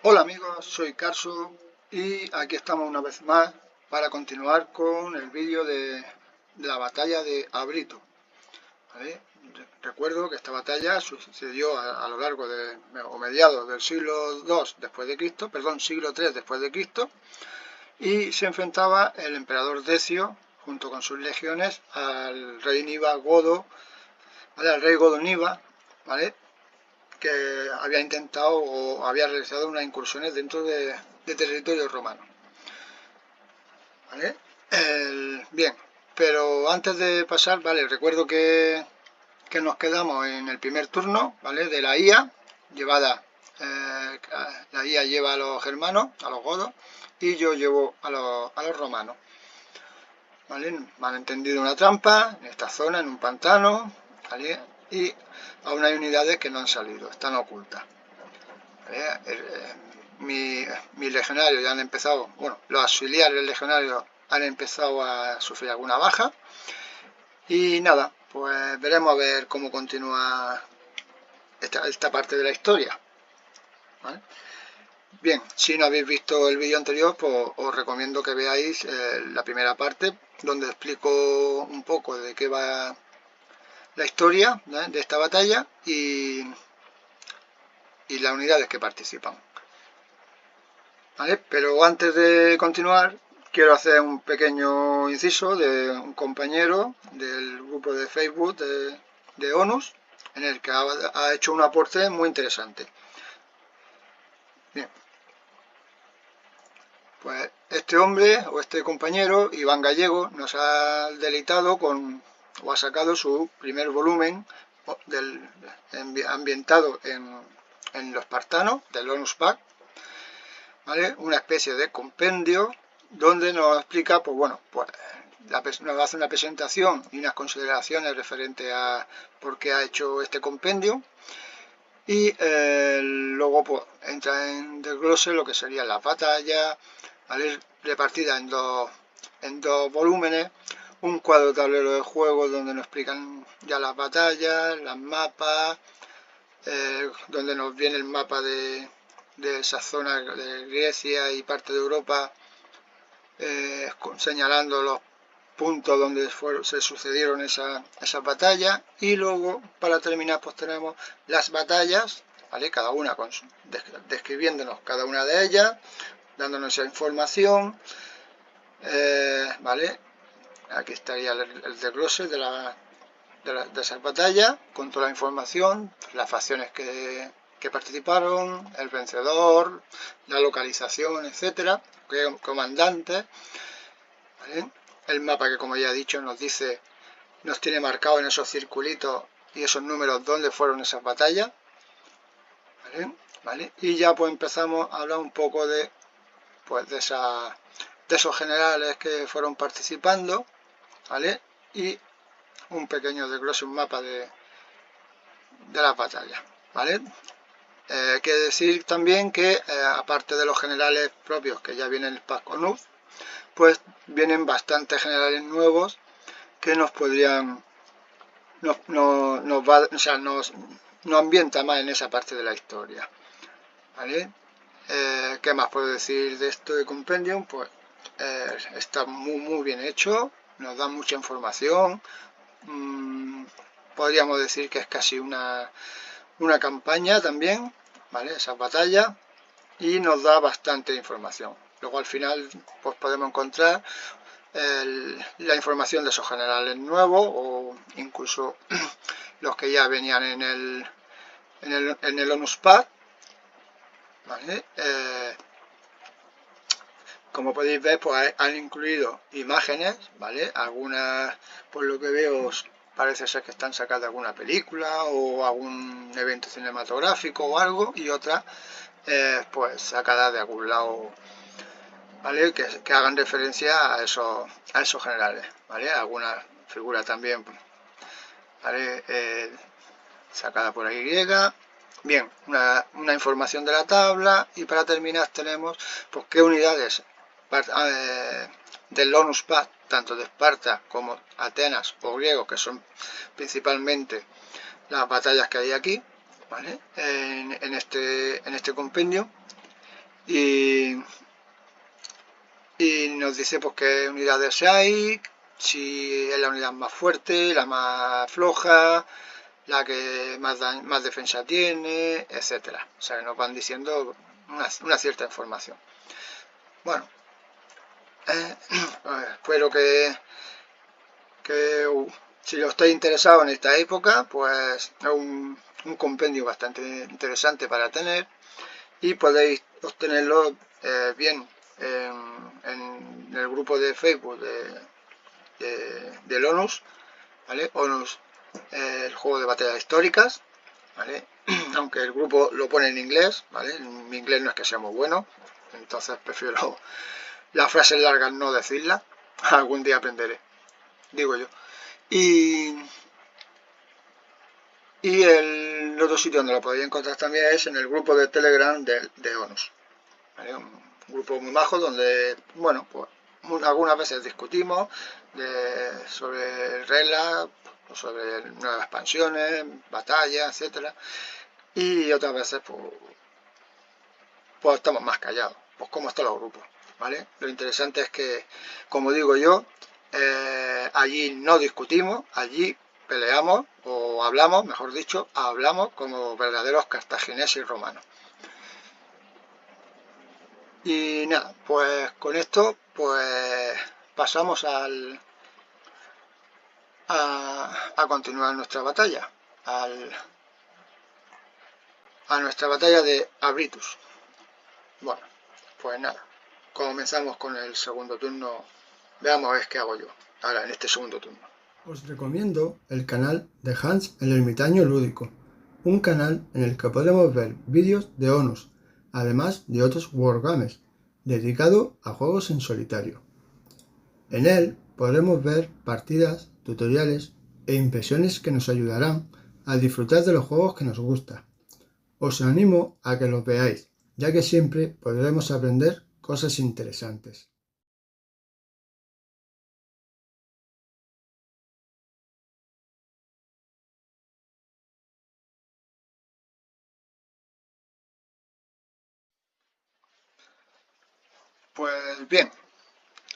Hola amigos, soy Carso y aquí estamos una vez más para continuar con el vídeo de la batalla de Abrito. ¿Vale? Recuerdo que esta batalla sucedió a lo largo de, o mediados del siglo II después de Cristo, perdón, siglo III después de Cristo, y se enfrentaba el emperador Decio junto con sus legiones al rey Niva Godo, ¿vale? Al rey Godo Niva, ¿vale? Que había intentado o había realizado unas incursiones dentro de territorio romano. ¿Vale? Bien, pero antes de pasar, vale, recuerdo que nos quedamos en el primer turno, ¿vale? De la IA, llevada, la IA lleva a los germanos, a los godos, y yo llevo a los romanos. ¿Vale? Me han entendido una trampa en esta zona, en un pantano, ¿vale? Y aún hay unidades que no han salido, están ocultas. Mis legionarios ya han empezado, bueno, los auxiliares legionarios han empezado a sufrir alguna baja. Y nada, pues veremos a ver cómo continúa esta parte de la historia. ¿Vale? Bien, si no habéis visto el vídeo anterior, pues os recomiendo que veáis la primera parte, donde explico un poco de qué va la historia, ¿eh?, de esta batalla y las unidades que participan. ¿Vale? Pero antes de continuar, quiero hacer un pequeño inciso de un compañero del grupo de Facebook de ONUS, en el que ha hecho un aporte muy interesante. Bien, pues este hombre o este compañero, Iván Gallego, nos ha deleitado con, o ha sacado su primer volumen ambientado en los espartanos del ONUS PAC, ¿vale? Una especie de compendio donde nos explica, pues bueno, pues nos hace una presentación y unas consideraciones referentes a por qué ha hecho este compendio y luego pues entra en desglose lo que serían las batallas, ¿vale?, repartidas en dos volúmenes, un cuadro tablero de juego donde nos explican ya las batallas, los mapas, donde nos viene el mapa de esa zona de Grecia y parte de Europa, señalando los puntos donde se sucedieron esas batallas, y luego para terminar pues tenemos las batallas, ¿vale?, cada una describiéndonos cada una de ellas, dándonos esa información, ¿vale? Aquí estaría el desglose de esas batallas, con toda la información, las facciones que participaron, el vencedor, la localización, etcétera, comandantes, ¿vale? El mapa que, como ya he dicho, nos tiene marcado en esos circulitos y esos números dónde fueron esas batallas, ¿vale? ¿Vale? Y ya pues empezamos a hablar un poco de esos generales que fueron participando, ¿vale? Y un pequeño desglose, un mapa de las batallas, ¿vale? Hay que decir también que aparte de los generales propios que ya vienen el pack ONUS, pues vienen bastantes generales nuevos que nos podrían, nos ambienta más en esa parte de la historia, ¿vale? ¿Qué más puedo decir de esto de Compendium? Pues está muy bien hecho, nos da mucha información, podríamos decir que es casi una campaña también, ¿vale?, esas batallas, y nos da bastante información. Luego al final pues podemos encontrar la información de esos generales nuevos o incluso los que ya venían en el ONUS PAC, ¿vale? Como podéis ver, pues han incluido imágenes, ¿vale? Algunas, por lo que veo, parece ser que están sacadas de alguna película o algún evento cinematográfico o algo, y otras pues sacadas de algún lado, ¿vale?, que hagan referencia a esos generales, ¿vale? Alguna figura también, ¿vale?, sacada por ahí griega. Bien, una información de la tabla, y para terminar tenemos pues qué unidades del ONUS PAC, tanto de Esparta como Atenas o griegos, que son principalmente las batallas que hay aquí, ¿vale?, en este compendio, y nos dice pues qué unidades hay, si es la unidad más fuerte, la más floja, la que más defensa tiene, etcétera. O sea, nos van diciendo una cierta información. Bueno, espero que si lo estáis interesado en esta época, pues es un compendio bastante interesante para tener y podéis obtenerlo bien en el grupo de Facebook del ONUS, ¿vale? ONUS, el juego de batallas históricas, ¿vale? Aunque el grupo lo pone en inglés, ¿vale? Mi inglés no es que sea muy bueno, entonces prefiero las frases largas no decirlas. Algún día aprenderé, digo yo. Y el otro sitio donde lo podéis encontrar también es en el grupo de Telegram de ONUS, ¿vale? Un grupo muy majo donde, bueno, pues algunas veces discutimos sobre reglas, sobre nuevas expansiones, batallas, etcétera, y otras veces pues estamos más callados, pues como están los grupos, ¿vale? Lo interesante es que, como digo yo, allí no discutimos, allí peleamos o hablamos, mejor dicho, hablamos como verdaderos cartagineses y romanos. Y nada, pues con esto pues pasamos a continuar nuestra batalla, a nuestra batalla de Abritus. Bueno, pues nada, comenzamos con el segundo turno. Veamos a ver qué hago yo ahora en este segundo turno. Os recomiendo el canal de Hans el Ermitaño Lúdico, un canal en el que podremos ver vídeos de ONUS, además de otros wargames, dedicado a juegos en solitario. En él podremos ver partidas, tutoriales e impresiones que nos ayudarán a disfrutar de los juegos que nos gustan. Os animo a que los veáis, ya que siempre podremos aprender cosas interesantes. Pues bien,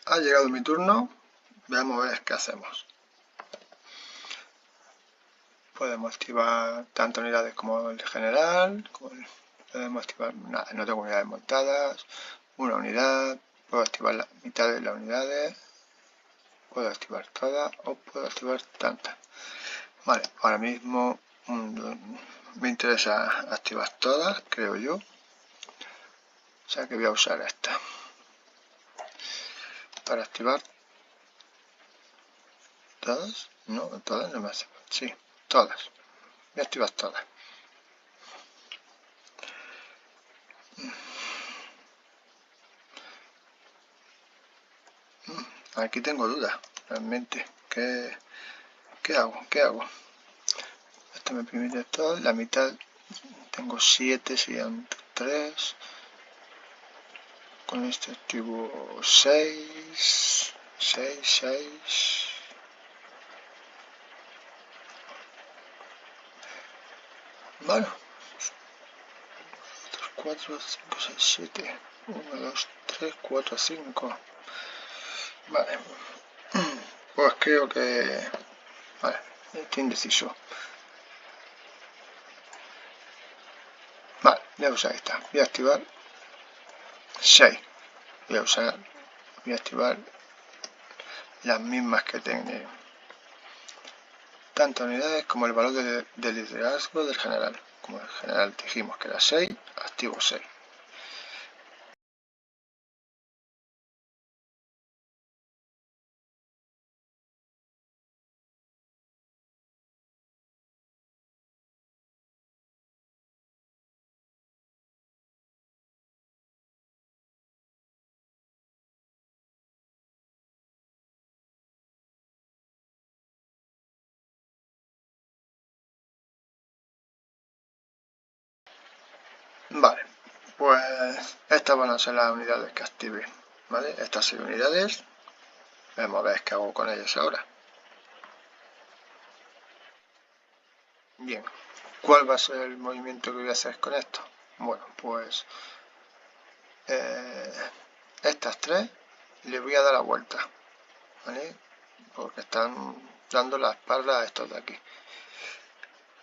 ha llegado mi turno. Veamos a ver qué hacemos. Podemos activar tanto unidades como el general. Podemos activar, nada, no tengo unidades montadas. Una unidad. Puedo activar la mitad de las unidades. Puedo activar todas o puedo activar tantas. Vale, ahora mismo me interesa activar todas, creo yo. O sea que voy a usar esta. Para activar todas. No, todas no me hace. Sí, todas. Voy a activar todas. Aquí tengo dudas, realmente. ¿Qué hago? ¿Qué hago? Esto me permite todo. La mitad tengo 7, serían 3. Con este activo 6. 6, 6. Bueno. 4, 5, 6, 7. 1, 2, 3, 4, 5. Vale. Pues creo que... Vale, estoy indeciso. Vale, voy a usar esta. Voy a activar 6. Voy a activar las mismas que tengo. Tanto unidades como el valor de liderazgo del general. Como el general dijimos que era 6, activo 6. Vale, pues estas van a ser las unidades que active. ¿Vale? Estas 6 unidades. Vamos a ver qué hago con ellas ahora. Bien, ¿cuál va a ser el movimiento que voy a hacer con esto? Bueno, pues estas tres le voy a dar la vuelta, ¿vale? Porque están dando la espalda a estos de aquí.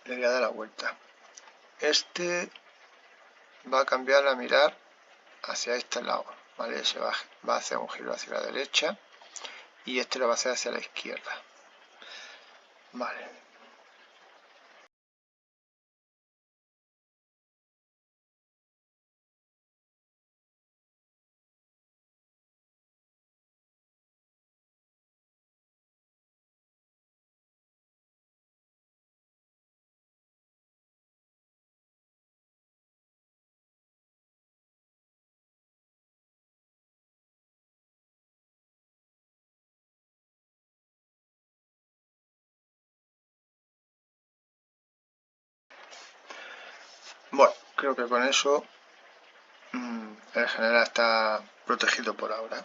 Le voy a dar la vuelta. Este va a cambiar a mirar hacia este lado, ¿vale? Se va a hacer un giro hacia la derecha y este lo va a hacer hacia la izquierda, ¿vale? Bueno, creo que con eso el general está protegido por ahora.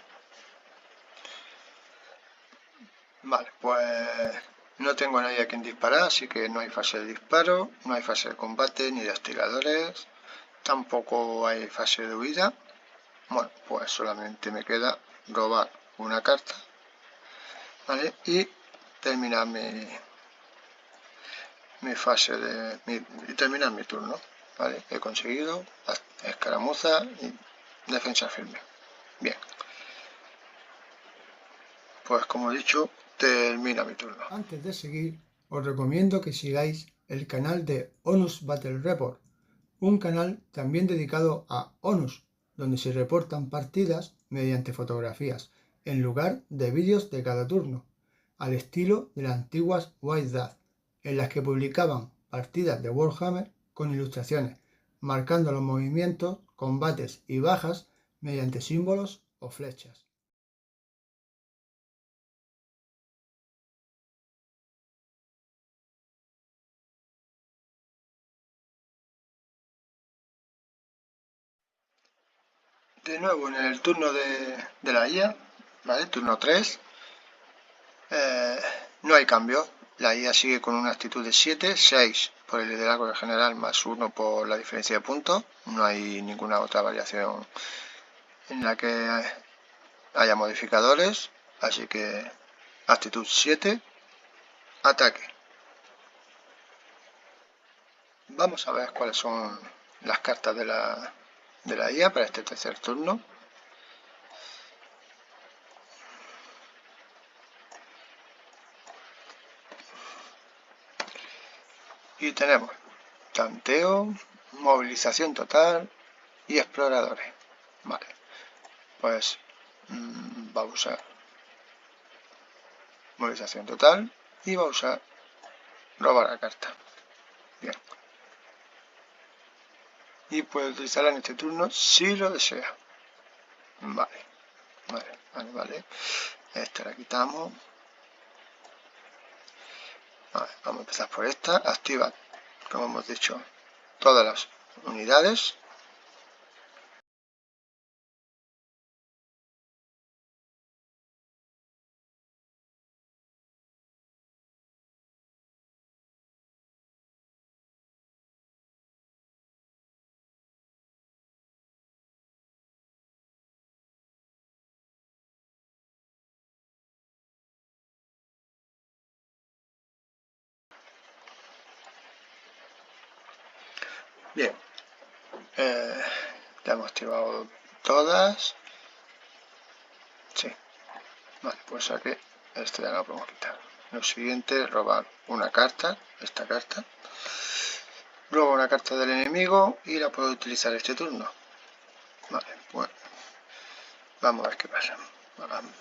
Vale, pues no tengo a nadie a quien disparar, así que no hay fase de disparo, no hay fase de combate ni de hostigadores, tampoco hay fase de huida. Bueno, pues solamente me queda robar una carta, ¿vale? Y terminar mi fase de... y terminar mi turno, ¿vale? He conseguido escaramuza y defensa firme. Bien. Pues como he dicho, termina mi turno. Antes de seguir, os recomiendo que sigáis el canal de Onus Battle Report, un canal también dedicado a Onus, donde se reportan partidas mediante fotografías, en lugar de vídeos de cada turno, al estilo de las antiguas White Death, en las que publicaban partidas de Warhammer con ilustraciones, marcando los movimientos, combates y bajas mediante símbolos o flechas. De nuevo en el turno de la IA, ¿vale? Turno 3, no hay cambio. La IA sigue con una actitud de 7, 6 por el liderazgo del general más 1 por la diferencia de puntos. No hay ninguna otra variación en la que haya modificadores. Así que actitud 7, ataque. Vamos a ver cuáles son las cartas de la IA para este tercer turno. Y tenemos tanteo, movilización total y exploradores. Vale, pues va a usar movilización total y va a usar robar la carta. Bien. Y puede utilizarla en este turno si lo desea. Vale, vale. Esta la quitamos. Vale, vamos a empezar por esta. Activa, como hemos dicho, todas las unidades. Bien, ya hemos activado todas. Sí, vale, pues aquí esto ya lo podemos quitar. Lo siguiente es robar una carta, esta carta. Robo una carta del enemigo y la puedo utilizar este turno. Vale, pues vamos a ver qué pasa.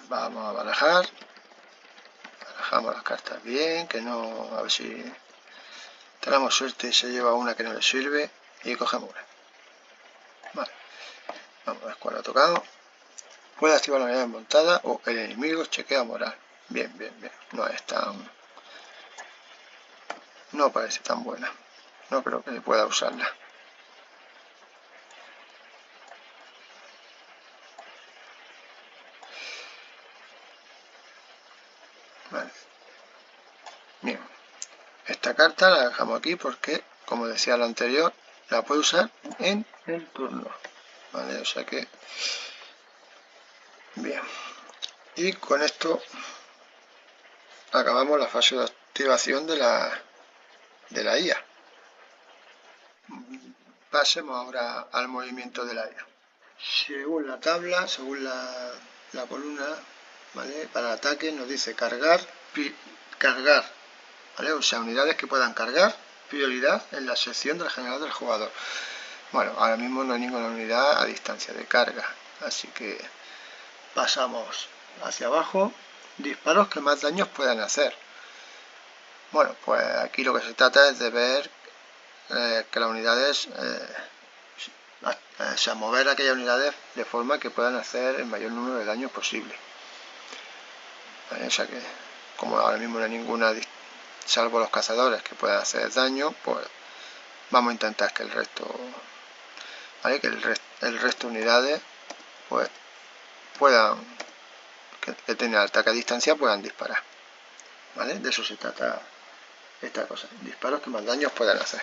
Vamos a barajar. Barajamos las cartas bien, que no... A ver si tenemos suerte y se lleva una que no le sirve y cogemos una. Vale, vamos a ver cuál ha tocado. Puede activar la unidad montada o el enemigo chequea moral. Bien. No es tan... No parece tan buena. No creo que pueda usarla. Vale. Bien. Esta carta la dejamos aquí porque, como decía lo anterior, la puede usar en el turno. ¿vale? O sea que, bien. Y con esto acabamos la fase de activación de la IA. Pasemos ahora al movimiento de la IA. Según la tabla, según la columna, ¿vale? Para ataque nos dice cargar, ¿vale? O sea, unidades que puedan cargar, prioridad en la sección del general del jugador. Bueno, ahora mismo no hay ninguna unidad a distancia de carga, así que pasamos hacia abajo. Disparos que más daños puedan hacer. Bueno, pues aquí lo que se trata es de ver que las unidades, o sea, mover aquellas unidades de forma que puedan hacer el mayor número de daños posible. ¿Vale? O sea que, como ahora mismo no hay ninguna, salvo los cazadores, que puedan hacer daño, pues vamos a intentar que el resto, ¿vale? Que el resto de unidades, pues puedan, que tengan ataque a distancia, puedan disparar. ¿Vale? De eso se trata esta cosa. Disparos que más daños puedan hacer.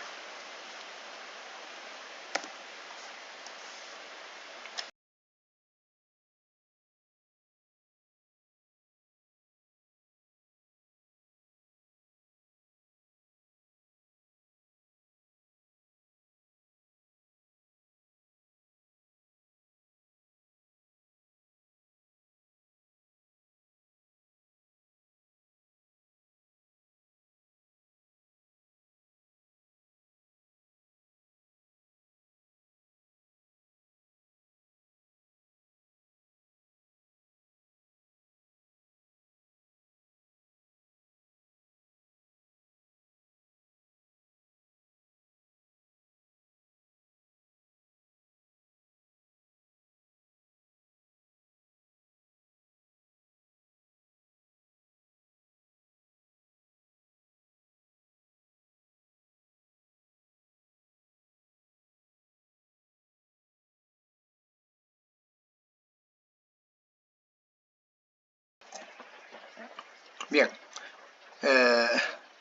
Bien,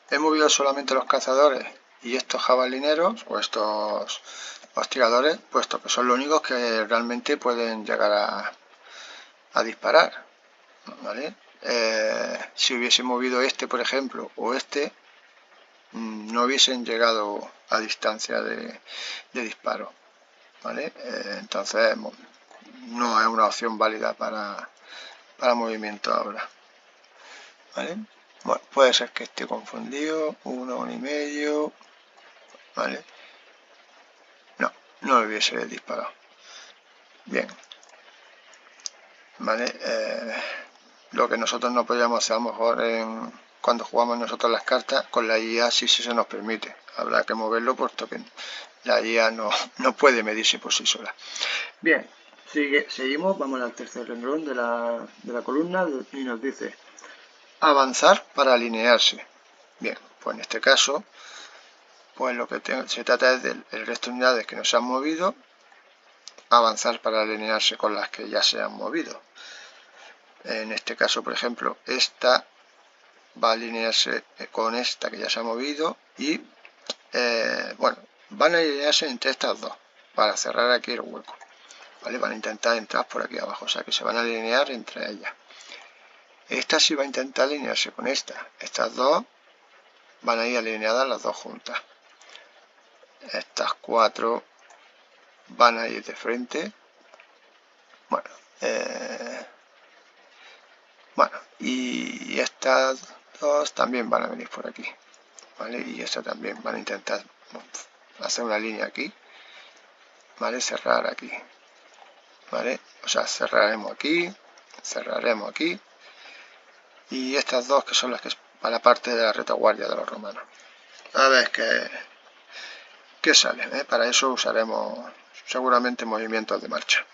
he movido solamente los cazadores y estos jabalineros o estos hostigadores, puesto que son los únicos que realmente pueden llegar a disparar, ¿vale? Si hubiese movido este, por ejemplo, o este, no hubiesen llegado a distancia de disparo, ¿vale? Entonces no es una opción válida para movimiento ahora, ¿vale? Bueno, puede ser que esté confundido, 1,5, ¿vale? No lo hubiese disparado. Bien, ¿vale? Lo que nosotros no podíamos hacer a lo mejor cuando jugamos nosotros las cartas, con la IA sí se nos permite. Habrá que moverlo puesto que la IA no puede medirse por sí sola. Bien, seguimos, vamos al tercer renglón de la columna y nos dice avanzar para alinearse. Bien, pues en este caso, pues lo que se trata es del resto de unidades que no se han movido, avanzar para alinearse con las que ya se han movido. En este caso, por ejemplo, esta va a alinearse con esta que ya se ha movido y, bueno, van a alinearse entre estas dos para cerrar aquí el hueco. ¿Vale? Van a intentar entrar por aquí abajo, o sea que se van a alinear entre ellas. Esta sí va a intentar alinearse con esta. Estas dos van a ir alineadas las dos juntas. Estas cuatro van a ir de frente. Bueno, y estas dos también van a venir por aquí, ¿vale? Y esta también van a intentar hacer una línea aquí, ¿vale? Cerrar aquí, ¿vale? O sea, cerraremos aquí y estas dos que son las que es para la parte de la retaguardia de los romanos. A ver qué sale, ¿eh? Para eso usaremos seguramente movimientos de marcha.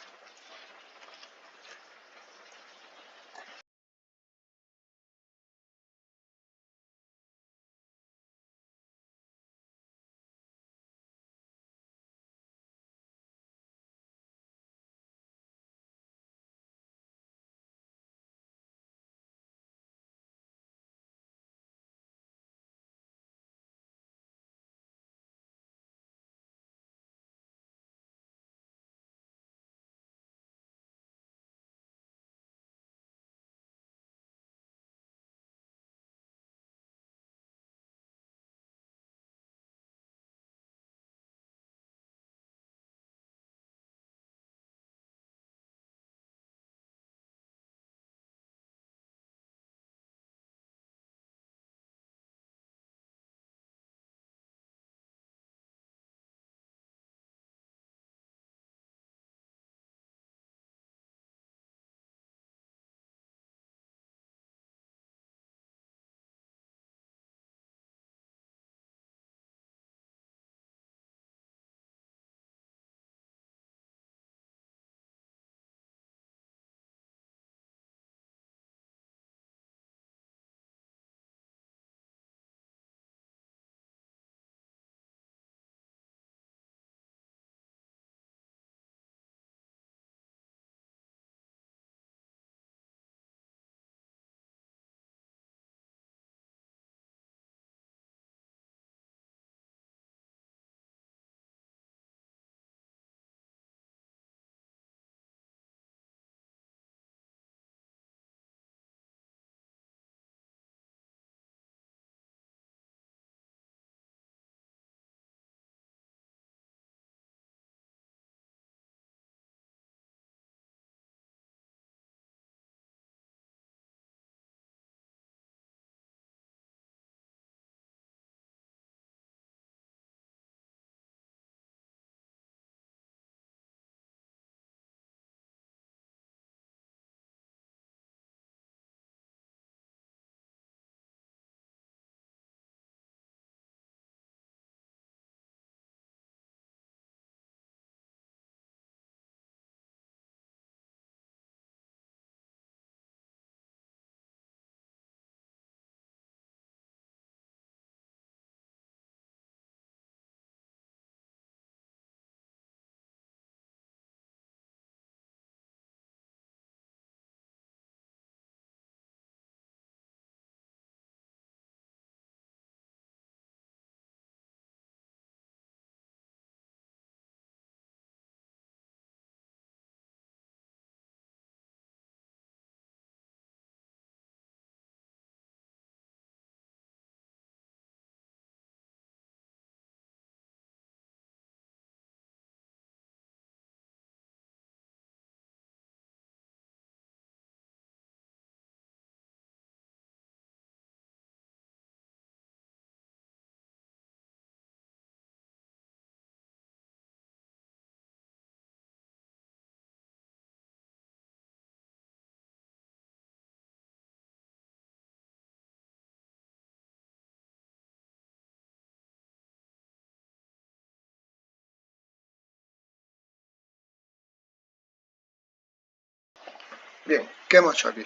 Bien, ¿qué hemos hecho aquí?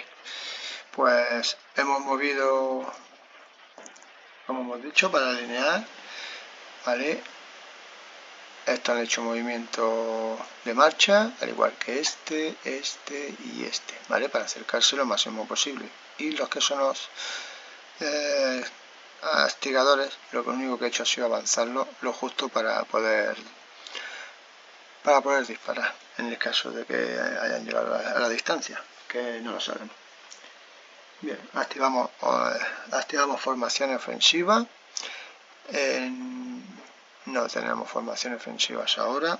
Pues hemos movido, como hemos dicho, para alinear, ¿vale? Estos han hecho movimiento de marcha, al igual que este y este, ¿vale? Para acercarse lo máximo posible. Y los que son los astigadores, lo único que he hecho ha sido avanzarlo lo justo para poder disparar, en el caso de que hayan llegado a la distancia, que no lo sabemos. Bien, activamos formación ofensiva. No tenemos formaciones ofensivas ahora,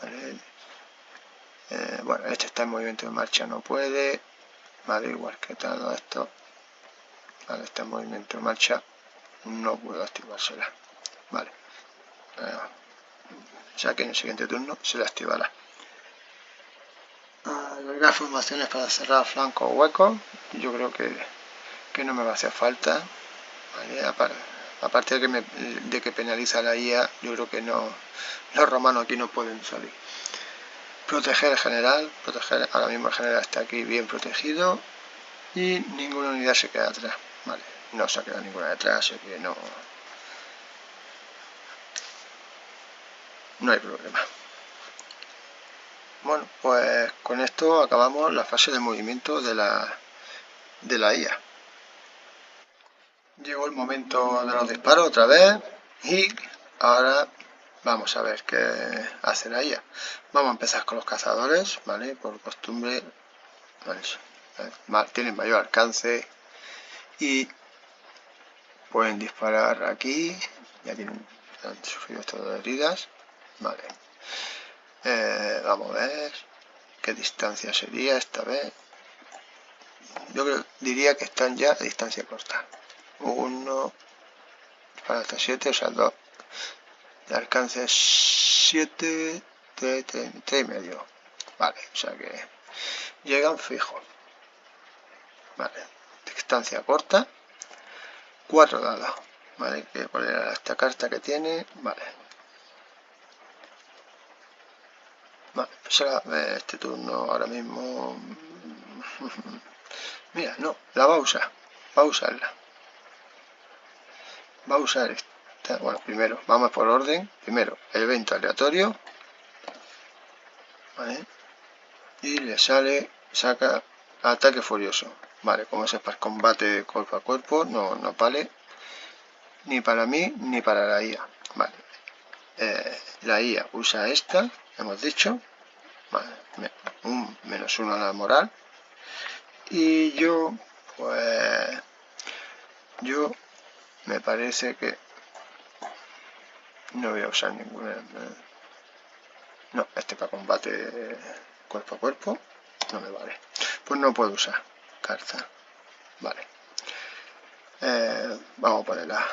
¿vale? Bueno, este está en movimiento de marcha, no puede, vale, igual que todo esto, vale, está en movimiento de marcha, no puedo activársela, vale, o sea que en el siguiente turno se le activará. Alargar formaciones para cerrar flancos o huecos, yo creo que no me va a hacer falta, ¿vale? Aparte de que penaliza la IA, yo creo que no, los romanos aquí no pueden salir. Proteger general, ahora mismo el general está aquí bien protegido y ninguna unidad se queda atrás, vale, no se ha quedado ninguna detrás, así que no hay problema. Bueno, pues con esto acabamos la fase de movimiento de la IA. Llegó el momento de los disparos otra vez y ahora vamos a ver qué hace la IA. Vamos a empezar con los cazadores, ¿vale? Por costumbre, ¿vale? Tienen mayor alcance y pueden disparar aquí. Ya han sufrido todas heridas, ¿vale? Vamos a ver qué distancia sería esta vez. Yo diría que están ya a distancia corta. 1 para hasta 7, o sea 2. De alcance 7, 3,5. Vale, o sea que llegan fijos. Vale, distancia corta. 4 dados. Vale, ¿cuál era esta carta que tiene? Vale. Vale, pues este turno ahora mismo. Mira, no, la va a usar. Va a usarla. Va a usar esta. Bueno, primero, vamos por orden. Primero, evento aleatorio. ¿Vale? Y le saca ataque furioso. Vale, como es para combate cuerpo a cuerpo, no vale ni para mí ni para la IA. Vale. La IA usa esta, hemos dicho. Vale, un -1 a la moral. Y yo, pues, me parece que no voy a usar ninguna. No, este para combate cuerpo a cuerpo no me vale. Pues no puedo usar carta. Vale. Vamos a ponerla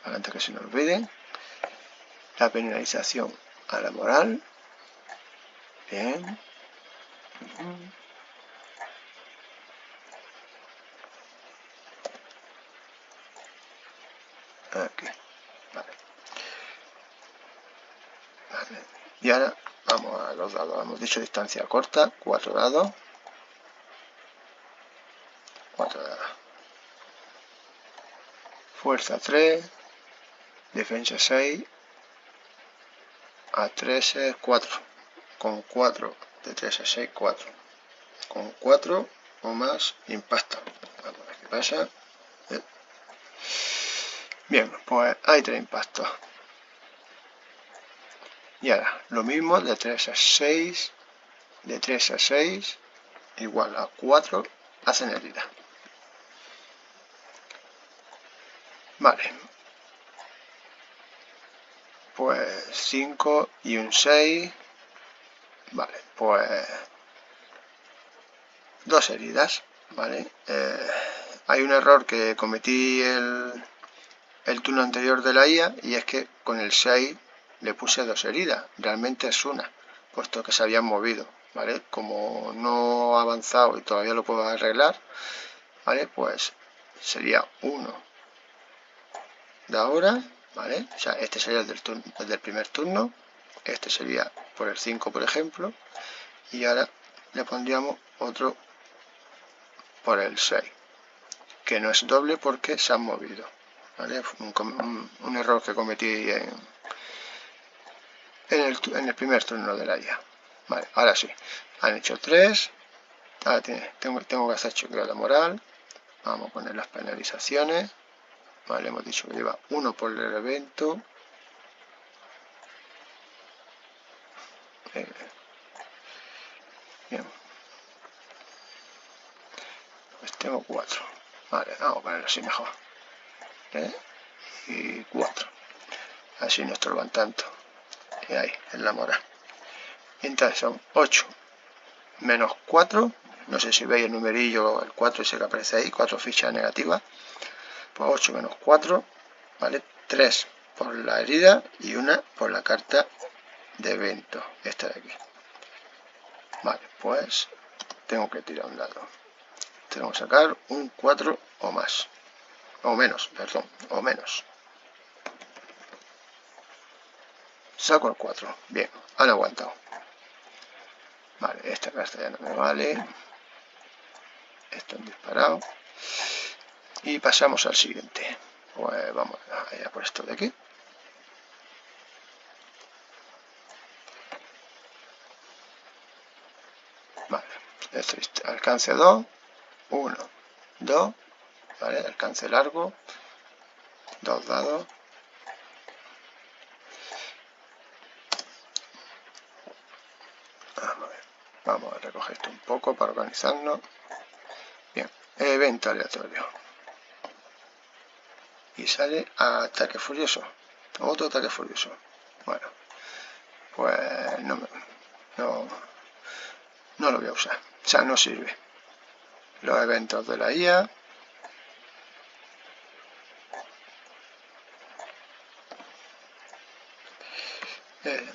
antes que se nos olvide. La penalización a la moral. Bien. Aquí. Vale. Vale. Y ahora vamos a los dados. Hemos dicho distancia corta. 4 dados. 4 dados. Fuerza 3. Defensa 6. A 3 es 4. Con 4. De 3 a 6, 4. Con 4 o más impacto. Vamos a ver qué pasa. Bien, pues hay 3 impactos. Y ahora, lo mismo de 3 a 6. De 3 a 6 igual a 4 hacen herida. Vale. Pues 5 y un 6. Vale, pues 2 heridas. Vale. Hay un error que cometí el turno anterior de la IA y es que con el 6 le puse 2 heridas. Realmente es una, puesto que se habían movido. ¿Vale? Como no ha avanzado y todavía lo puedo arreglar, ¿vale? Pues sería 1 de ahora, ¿vale? O sea, este sería el del primer turno, este sería por el 5, por ejemplo, y ahora le pondríamos otro por el 6, que no es doble porque se han movido, ¿vale? Un error que cometí en el primer turno de la IA. Vale, ahora sí, han hecho 3. Ahora tengo que hacer chequeo de moral. Vamos a poner las penalizaciones. Vale, hemos dicho que lleva 1 por el evento. Bien. Pues tengo 4. Vale, vamos a ponerlo así mejor. Y 4. Así no estorban tanto. Y ahí, en la moral. Entonces son 8 menos 4. No sé si veis el numerillo, el 4 ese que aparece ahí, 4 fichas negativas. Pues 8 menos 4, ¿vale? 3 por la herida y 1 por la carta de evento, esta de aquí. Vale, pues tengo que tirar un dado. Tengo que sacar un 4 o más. O menos, perdón, o menos. Saco el 4. Bien, han aguantado. Vale, esta carta ya no me vale. Esto han disparado. Y pasamos al siguiente. Pues vamos allá por esto de aquí. Vale, esto es alcance 2. 1, 2. Vale, alcance largo. 2 dados. Vamos a recoger esto un poco para organizarnos. Bien, evento aleatorio. Y sale a ataque furioso. Otro ataque furioso. Bueno, pues no lo voy a usar. O sea, no sirve. Los eventos de la IA.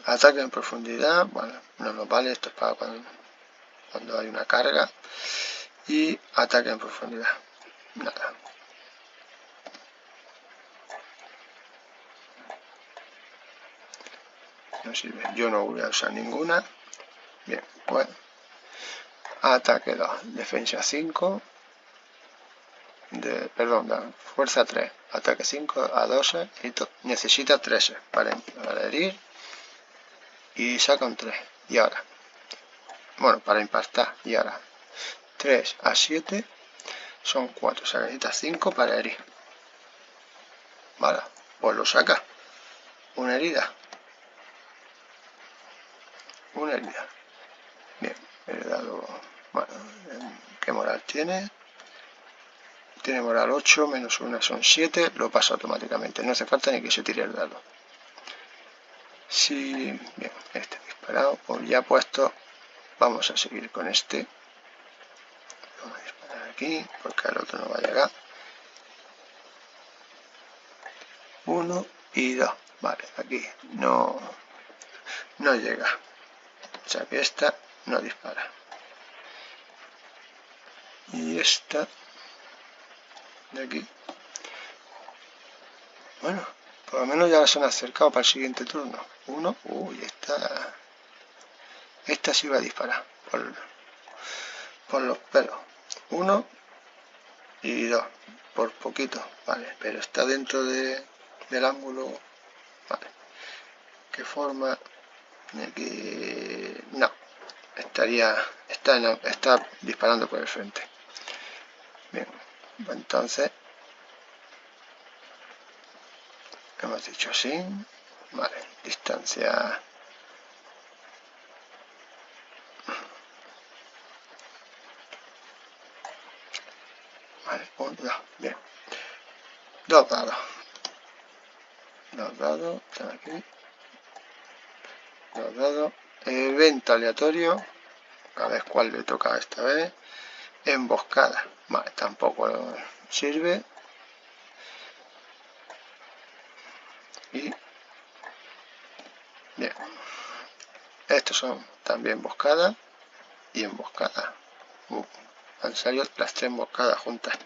Ataque en profundidad. Bueno, no nos vale. Esto es para cuando hay una carga. Y ataque en profundidad. Nada. No sirve. Yo no voy a usar ninguna. Bien, pues ataque 2, defensa 5, perdón, fuerza 3, ataque 5 a 12 y necesita 13 para herir y saca un 3. Y ahora, bueno, para impactar, y ahora 3 a 7 son 4, o sea, necesita 5 para herir. Vale, pues lo saca. Una herida. Una herida. Bien, he dado. Bueno, ¿qué moral tiene? Tiene moral 8, menos 1 son 7, lo pasa automáticamente, no hace falta ni que se tire el dado. Si, bien, este disparado, pues ya puesto, vamos a seguir con este. Vamos a disparar aquí, porque al otro no va a llegar. 1 y 2, vale, aquí no llega, o sea que esta no dispara. Y esta de aquí, bueno, por lo menos ya se han acercado para el siguiente turno. 1, uy, esta sí va a disparar por los pelos. 1 y 2, por poquito, vale, pero está dentro del ángulo, vale. ¿Qué forma? Aquí no, está disparando por el frente. Bien, entonces hemos dicho así, vale, distancia. Vale, 1, 2, bien. 2 dados. 2 dados, están aquí. 2 dados. Evento aleatorio. A ver cuál le toca esta vez. Emboscada. Vale, tampoco sirve. Y bien. Estos son también emboscadas y emboscadas. Han salido las 3 emboscadas juntas.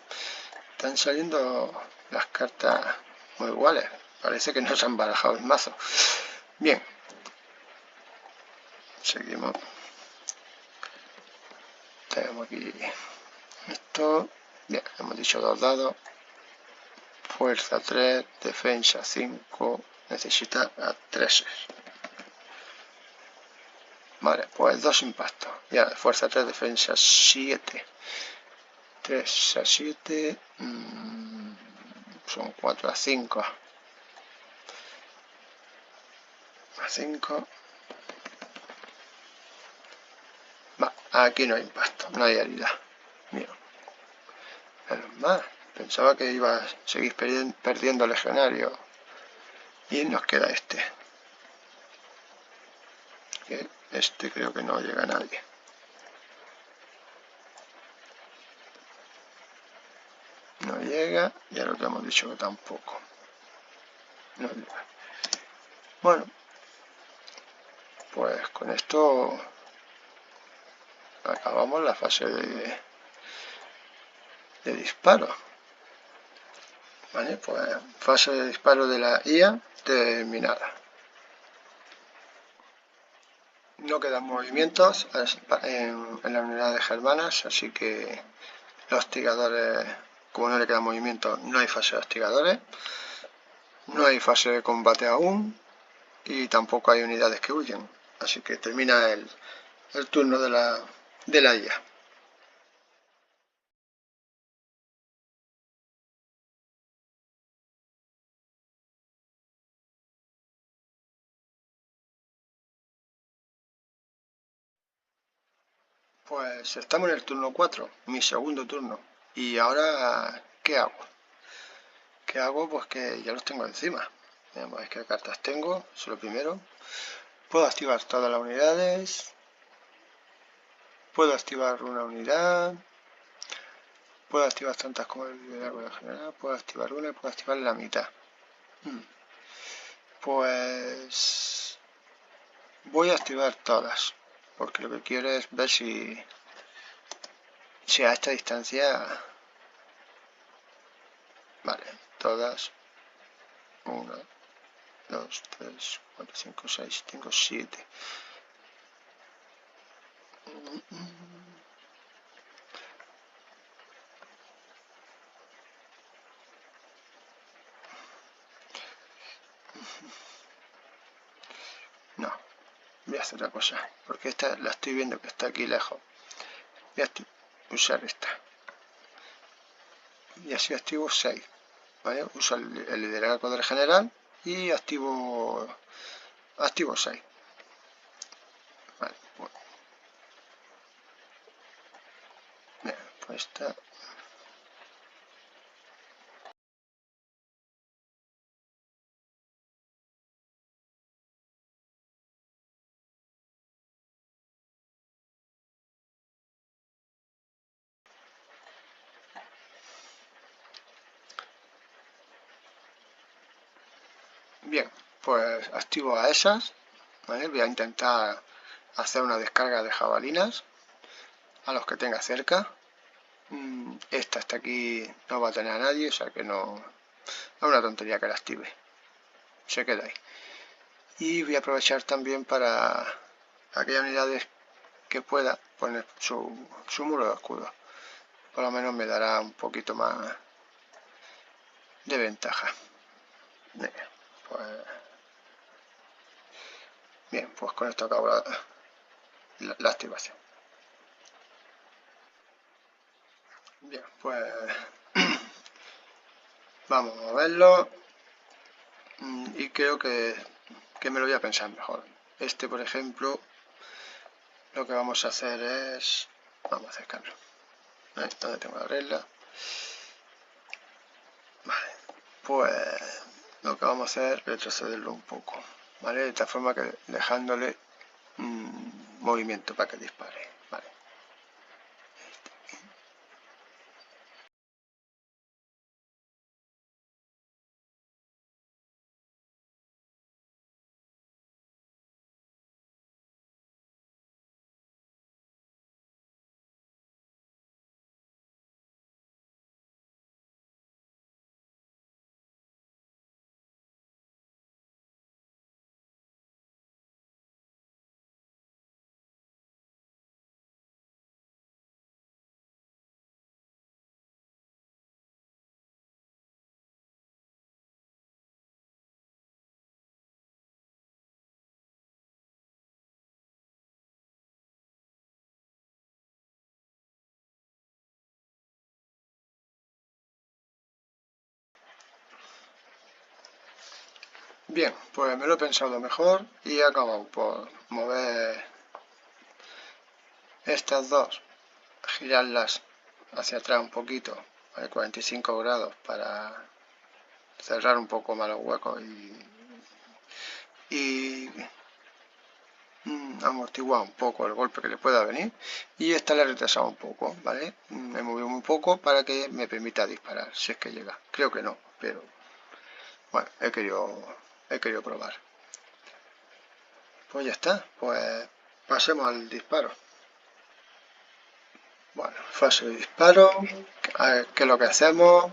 Están saliendo las cartas muy iguales. Parece que no se han barajado el mazo. Bien. Seguimos. tenemos aquí esto. Bien, hemos dicho 2 dados. Fuerza 3, defensa 5, necesita a 3. Vale, pues 2 impactos. Ya, fuerza 3, defensa 7. 3 a 7 son 4 a 5. A 5. Va, aquí no hay impacto, no hay herida. Mira. Menos mal. Pensaba que iba a seguir perdiendo legionario. Y nos queda este. Que este creo que no llega a nadie. No llega, y al otro hemos dicho que tampoco. No llega. Bueno, pues con esto acabamos la fase de disparo. Vale, pues fase de disparo de la IA terminada. No quedan movimientos en las unidades germanas, así que los hostigadores, como no le queda movimiento, no hay fase de hostigadores, no hay fase de combate aún y tampoco hay unidades que huyen, así que termina el turno de la IA. Pues estamos en el turno 4, mi segundo turno. Y ahora, ¿qué hago? ¿Qué hago? Pues que ya los tengo encima. Veamos qué cartas tengo, eso es lo primero. Puedo activar todas las unidades. Puedo activar una unidad. Puedo activar tantas como el liderazgo de la general. Puedo activar una y puedo activar la mitad. Pues voy a activar todas. Porque lo que quiero es ver si a esta distancia... Vale, todas. 1, 2, 3, 4, 5, 6, 5, 7. No, voy a hacer otra cosa, porque esta la estoy viendo que está aquí lejos. Voy a usar esta. Y así activo 6. ¿Vale? Uso el liderazgo del general y activo 6. Vale, bueno. Bien, pues está. Bien, pues activo a esas. ¿Vale? Voy a intentar hacer una descarga de jabalinas a los que tenga cerca. Esta hasta aquí no va a tener a nadie, o sea que no es una tontería que la active. Se queda ahí. Y voy a aprovechar también para aquellas unidades que pueda poner su muro de escudo. Por lo menos me dará un poquito más de ventaja. Bien, pues con esto acabo la activación. Bien, pues vamos a verlo y creo que me lo voy a pensar mejor. Este, por ejemplo, lo que vamos a hacer es... Vamos a acercarlo. Ahí, donde tengo la regla. Vale, pues lo que vamos a hacer es retrocederlo un poco, ¿vale? De tal forma que dejándole movimiento para que dispare. Bien, pues me lo he pensado mejor y he acabado por mover estas dos, girarlas hacia atrás un poquito, a 45 grados para cerrar un poco más los huecos y amortiguar un poco el golpe que le pueda venir, y esta le he retrasado un poco, ¿vale? Me he movido muy poco para que me permita disparar, si es que llega. Creo que no, pero bueno, he querido probar. Pues ya está, pues pasemos al disparo. Bueno, fase de disparo, a ver, ¿qué es lo que hacemos?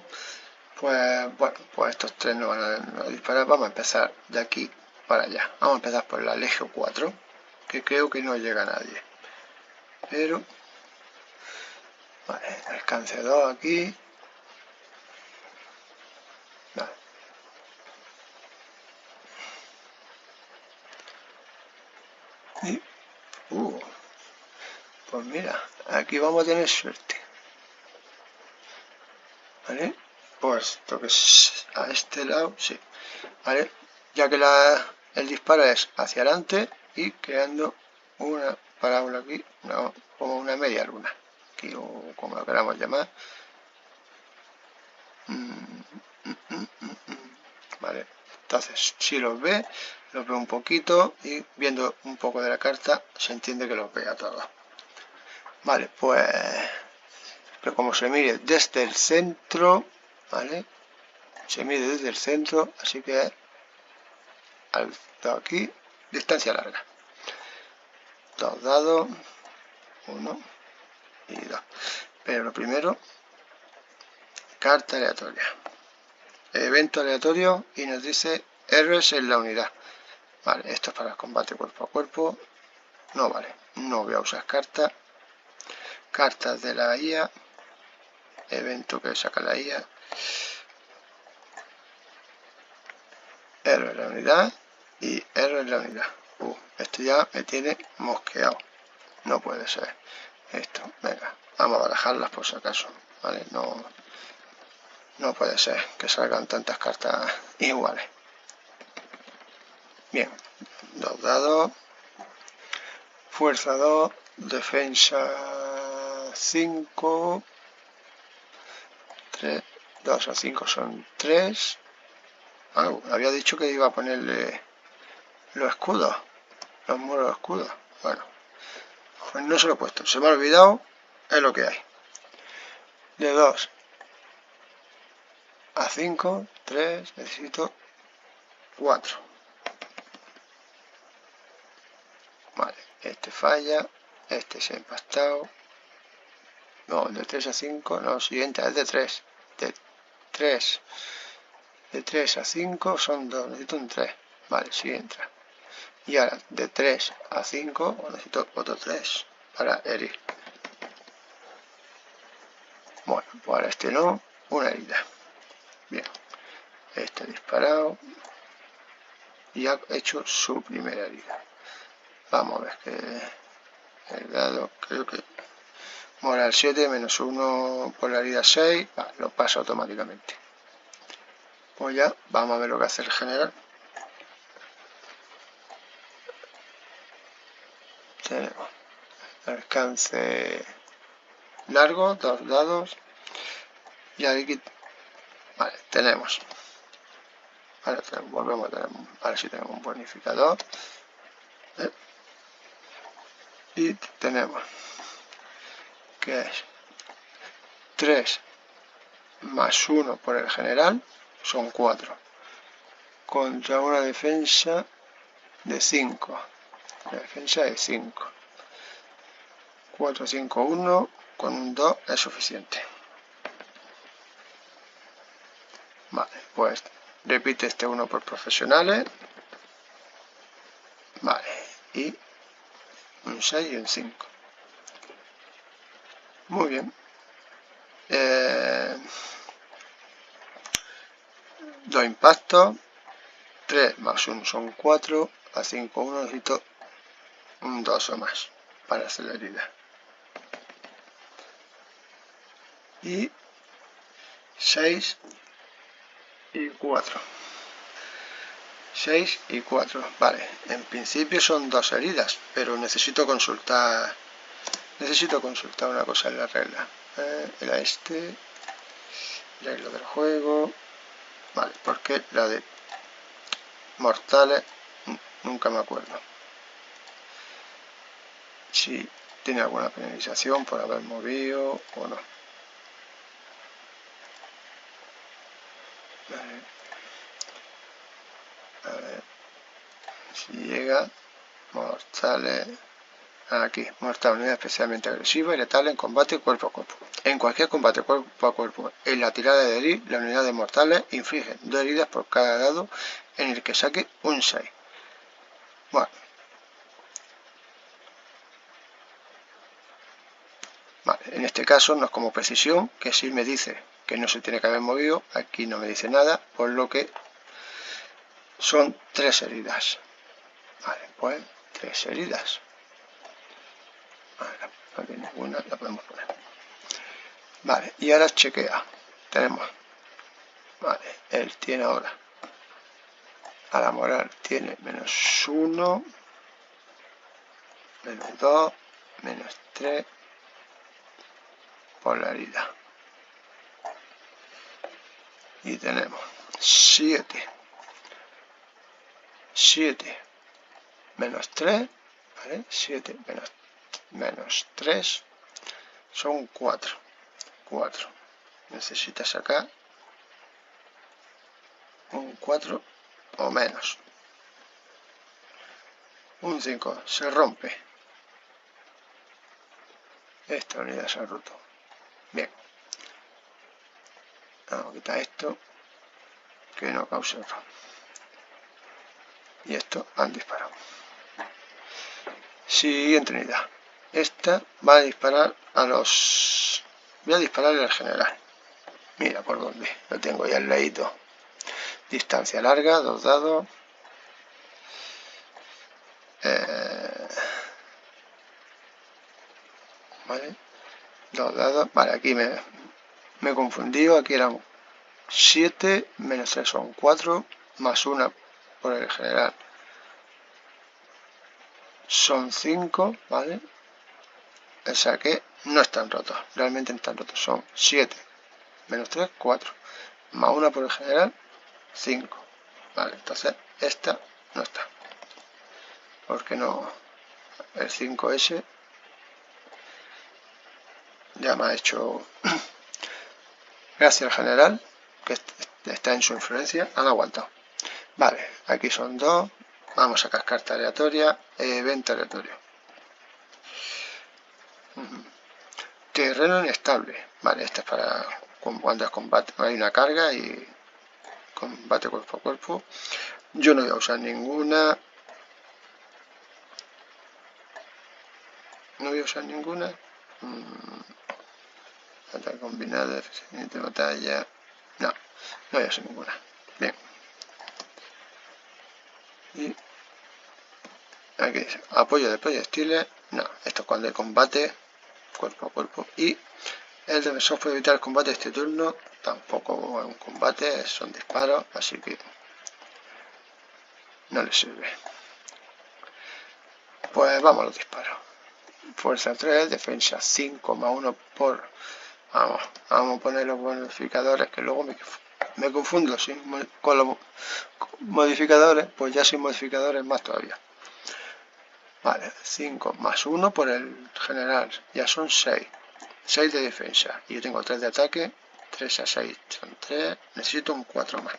Pues bueno, pues estos tres no van a disparar. Vamos a empezar de aquí para allá. Vamos a empezar por la Legio 4, que creo que no llega a nadie. Pero, vale, alcance 2 aquí. Vale. Y, pues mira, aquí vamos a tener suerte. ¿Vale? Pues toque a este lado, sí. ¿Vale? Ya que el disparo es hacia adelante y creando una parábola aquí, como una media luna, aquí, o como lo queramos llamar. Vale, entonces si los ve un poquito y viendo un poco de la carta se entiende que los vea todos. Vale, pues pero como se mide desde el centro, ¿vale? Se mide desde el centro, así que aquí, distancia larga. Dos dados, 1 y 2. Pero lo primero, carta aleatoria. Evento aleatorio y nos dice héroes en la unidad. Vale, esto es para el combate cuerpo a cuerpo. No vale, no voy a usar cartas. Cartas de la IA. Evento que saca la IA. Héroe en la unidad y héroe en la unidad. Esto ya me tiene mosqueado. No puede ser. Esto, venga, vamos a barajarlas por si acaso. Vale, no puede ser que salgan tantas cartas iguales. Bien, 2 dados. Fuerza 2, defensa 5. 3, 2 a 5 son 3. Había dicho que iba a ponerle los escudos, los muros de escudos. Bueno, pues no se lo he puesto, se me ha olvidado, es lo que hay. De 2 a 5, 3, necesito 4. Vale, este falla, este se ha empastado. No, de 3 a 5, no, siguiente es de 3. De 3 a 5 son 2, necesito un 3. Vale, sí entra. Y ahora de 3 a 5 necesito otro 3 para herir. Bueno, pues ahora este no, una herida. Bien, este disparado y ha hecho su primera herida. Vamos a ver que el dado, creo que moral 7 menos 1 por la herida 6, lo pasa automáticamente. Pues ya, vamos a ver lo que hace el general. Tenemos alcance largo, 2 dados. Y aquí, vale, tenemos. Ahora volvemos a tener, ahora sí tenemos un bonificador. Y tenemos que es 3 más 1 por el general, son 4. Contra una defensa de 5. La defensa de 5. 4, 5, 1, con un 2 es suficiente. Vale, pues repite este 1 por profesionales. Vale, y un 6 y un 5. Muy bien. 2 impactos. 3 más 1 son 4. A 5, 1 necesito un 2 o más para hacer la herida. Y 6 y 4. 6 y 4. Vale, en principio son 2 heridas, pero necesito consultar una cosa en la regla. Era este, regla del juego. Vale, porque la de mortales nunca me acuerdo si tiene alguna penalización por haber movido o no. Vale. A ver si llega mortales. Aquí, mortal, unidad especialmente agresiva y letal en combate cuerpo a cuerpo. En cualquier combate cuerpo a cuerpo, en la tirada de herir, la unidad de mortales inflige 2 heridas por cada dado en el que saque un 6. Bueno. Vale, en este caso no es como precisión, que sí me dice que no se tiene que haber movido, aquí no me dice nada, por lo que son 3 heridas. Vale, pues 3 heridas. Vale, no hay ninguna, la podemos poner. Vale, y ahora chequea. Tenemos. Vale, él tiene ahora. A la moral tiene -1, -2, -3 por la herida. Y tenemos 7. 7 -3, ¿vale? 7 menos 3 son 4. 4. Necesita sacar un 4 o menos. Un 5. Se rompe. Esta unidad se ha roto. Bien. Vamos a quitar esto que no cause error. Y esto han disparado. Siguiente unidad. Esta va a disparar a los... Voy a dispararle al general. Mira por dónde. Lo tengo ya al ladito. Distancia larga, 2 dados. Vale. 2 dados. Vale, aquí me he confundido. Aquí eran 7 menos 3 son 4. Más 1 por el general son 5. Vale. O sea que no están rotos. Realmente no están rotos. Son 7 menos 3, 4. Más 1 por el general, 5. Vale, entonces esta no está. Porque no, el 5S ya me ha hecho, gracias al general, que está en su influencia, han aguantado. Vale, aquí son 2. Vamos a cascar aleatoria, evento aleatorio. Terreno inestable. Vale, este es para cuando es combate. Hay una carga y combate cuerpo a cuerpo. Yo no voy a usar ninguna. No voy a usar ninguna. Ataque combinada, de batalla. No, no voy a usar ninguna. Bien. Y aquí dice, apoyo de proyectiles. No, esto es cuando hay combate cuerpo a cuerpo. Y el defensor puede evitar el combate este turno. Tampoco es un combate, son disparos, así que no le sirve. Pues vamos a los disparos. Fuerza 3, defensa 5 más 1 por... Vamos a poner los modificadores, que luego me confundo con los modificadores, pues ya sin modificadores más todavía. Vale, 5 más 1 por el general, ya son 6. 6 de defensa. Y yo tengo 3 de ataque, 3 a 6 son 3, necesito un 4 más.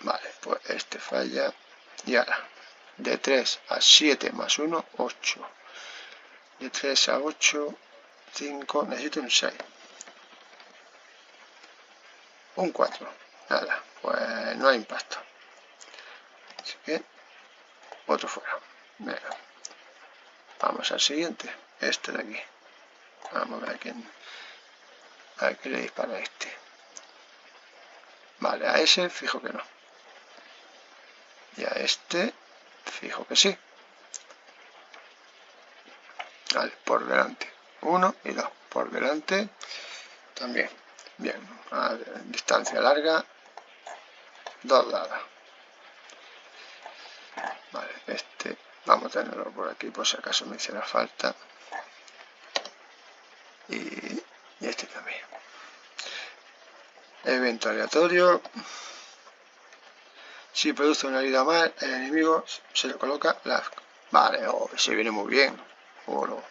Vale, pues este falla. Y ahora, de 3 a 7 más 1, 8. De 3 a 8, 5, necesito un 6. Un 4. Nada, pues no hay impacto. Así que, otro fuera. Venga. Vamos al siguiente. Este de aquí. Vamos a ver a quién le dispara este. Vale, a ese fijo que no. Y a este fijo que sí. Vale, por delante. 1 y 2. Por delante también. Bien, a distancia larga. 2 dados. Vale, este vamos a tenerlo por aquí por si acaso me hiciera falta. Y este también. Evento aleatorio. Si produce una herida más, el enemigo se le coloca la... Vale, se viene muy bien. Bueno,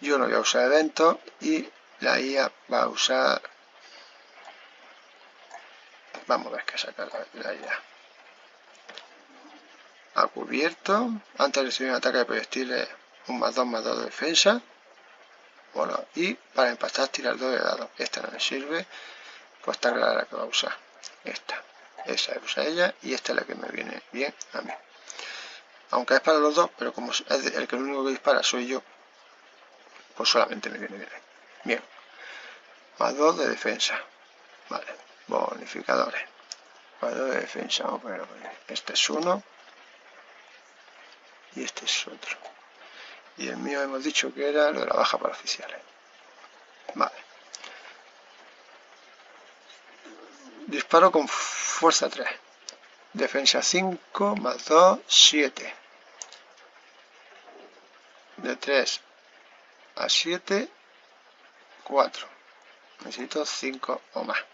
yo no voy a usar eventos y la IA va a usar... Vamos a ver qué saca la IA. Ha cubierto. Antes de recibir un ataque de proyectiles, un +2/+2 de defensa. Bueno, y para impactar tirar 2 de dados. Esta no me sirve. Pues está clara la que va a usar. Esta. Esa usa ella y esta es la que me viene bien a mí. Aunque es para los dos, pero como es el único que dispara soy yo, pues solamente me viene bien. Bien. +2 de defensa. Vale. Bonificadores. +2 de defensa. Vamos a ponerlo por ahí. Este es uno. Y este es otro. Y el mío hemos dicho que era lo de la baja para oficiales. Vale. Disparo con fuerza 3. Defensa 5, +2, 7. De 3 a 7, 4. Necesito 5 o más.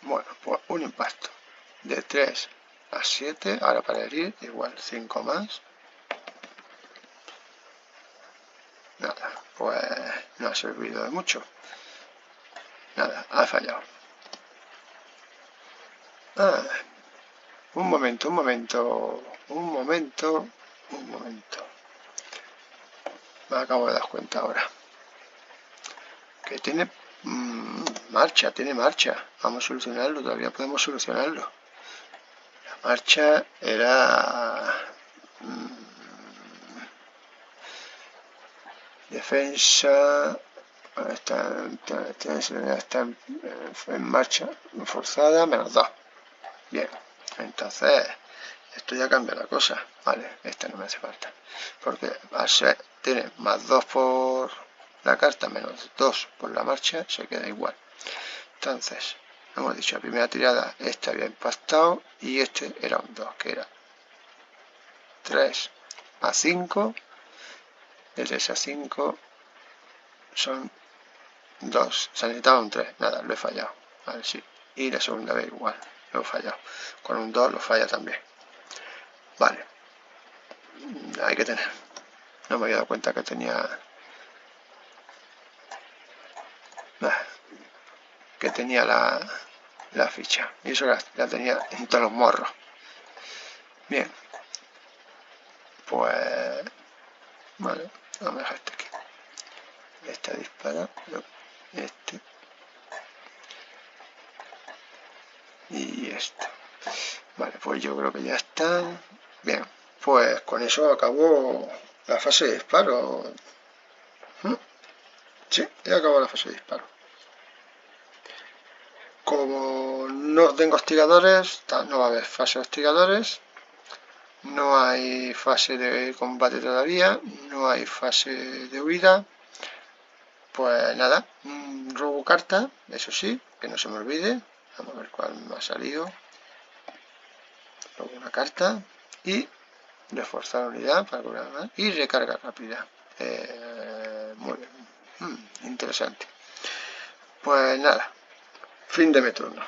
Bueno, pues un impacto. De 3 a 7, ahora para herir, igual 5 más. Nada, pues no ha servido de mucho. Nada, ha fallado. Ah, un momento. Me acabo de dar cuenta ahora. Que tiene marcha, Vamos a solucionarlo, todavía podemos solucionarlo. La marcha era... defensa... Está en marcha forzada, -2. Bien, entonces esto ya cambia la cosa. Vale, esta no me hace falta. Porque al ser, tiene +2 por la carta, -2 por la marcha, se queda igual. Entonces, hemos dicho, la primera tirada, este había impactado y este era un 2, que era 3 a 5. De 3 a 5 son 2. Se necesitaba un 3. Nada, lo he fallado. A ver si. Y la segunda vez igual. Lo he fallado. Con un 2 lo falla también. Vale. Hay que tener. No me había dado cuenta que tenía... que tenía la ficha. Y eso la tenía en todos los morros. Bien. Pues... Vale. Vamos a dejar este aquí. Este dispara. Este. Y esto. Vale, pues yo creo que ya está. Bien. Pues con eso acabó la fase de disparo. Sí, ya acabó la fase de disparo. Como no tengo hostigadores, no va a haber fase de hostigadores. No hay fase de combate todavía. No hay fase de huida. Pues nada, robo carta, eso sí, que no se me olvide. Vamos a ver cuál me ha salido. Robo una carta y reforzar unidad para cobrar más y recarga rápida. Muy bien, interesante. Pues nada, fin de mi turno.